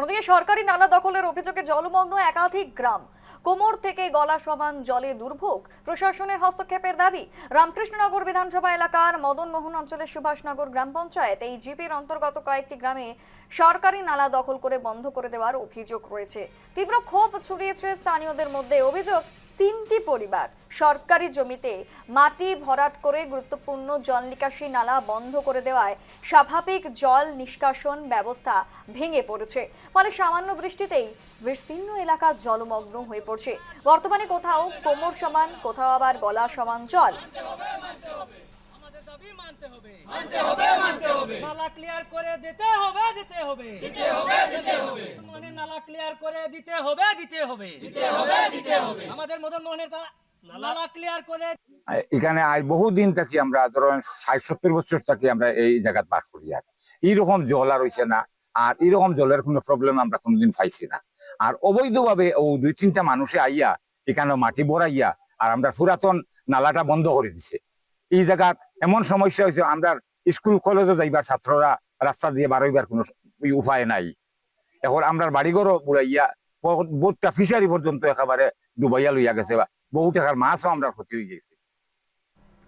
অন্যদিকে সরকারি নালা দখলের অভিযোগে জলমগ্ন একাধিক গ্রাম, কোমর থেকে গলা সমান জলে দুর্ভোগ, প্রশাসনের হস্তক্ষেপের দাবি। রামকৃষ্ণনগর বিধানসভা এলাকার মদনমোহন অঞ্চলের সুভাষনগর গ্রাম পঞ্চায়েত এই জিপির অন্তর্গত কয়েকটি গ্রামে সরকারি নালা দখল করে বন্ধ করে দেওয়ার অভিযোগ রয়েছে। তীব্র ক্ষোভ ছড়িয়েছে স্থানীয়দের মধ্যে। অভিযোগ, 3টি পরিবার সরকারি জমিতে মাটি ভরাট করে গুরুত্বপূর্ণ জল নিকাশি নালা বন্ধ করে দেওয়ায় স্বাভাবিক জল নিষ্কাশন ব্যবস্থা ভেঙে পড়েছে। ফলে সামান্য বৃষ্টিতেই বিস্তীর্ণ এলাকা জলমগ্ন হয়ে পড়ছে। বর্তমানে কোথাও কোমর সমান, কোথাও আবার গলা সমান জল। নালা ক্লিয়ার করে দিতে হবে। মানে নালা ক্লিয়ার করে দিতে হবে। আমাদের মদন মোহনের নালা ক্লিয়ার করে। এখানে আজ বহুদিন থাকি আমরা, ধরেন ৬০-৭০ বছর থাকি আমরা এই জায়গায় বাস করি। আর এইরকম জল আর হইছে না, আর এরকম জলের কোনো প্রবলেম আমরা কোনোদিন পাইছি না। আর অবৈধভাবে ও ২-৩টা মানুষে আইয়া এখানে মাটি ভরাইয়া আর আমরা পুরাতন নালাটা বন্ধ করে দিছে। এই জায়গাত এমন সমস্যা হয়েছে, আমরা স্কুল কলেজে যাইবার ছাত্ররা রাস্তা দিয়ে বারোইবার কোনো উপায় নাই। এখন আমরা বাড়িঘরও বুড়াইয়া বোটটা ফিশারি পর্যন্ত একেবারে ডুবাইয়া লইয়া গেছে, বা বহু টাকার মাছও আমরা ক্ষতি হয়ে গেছে।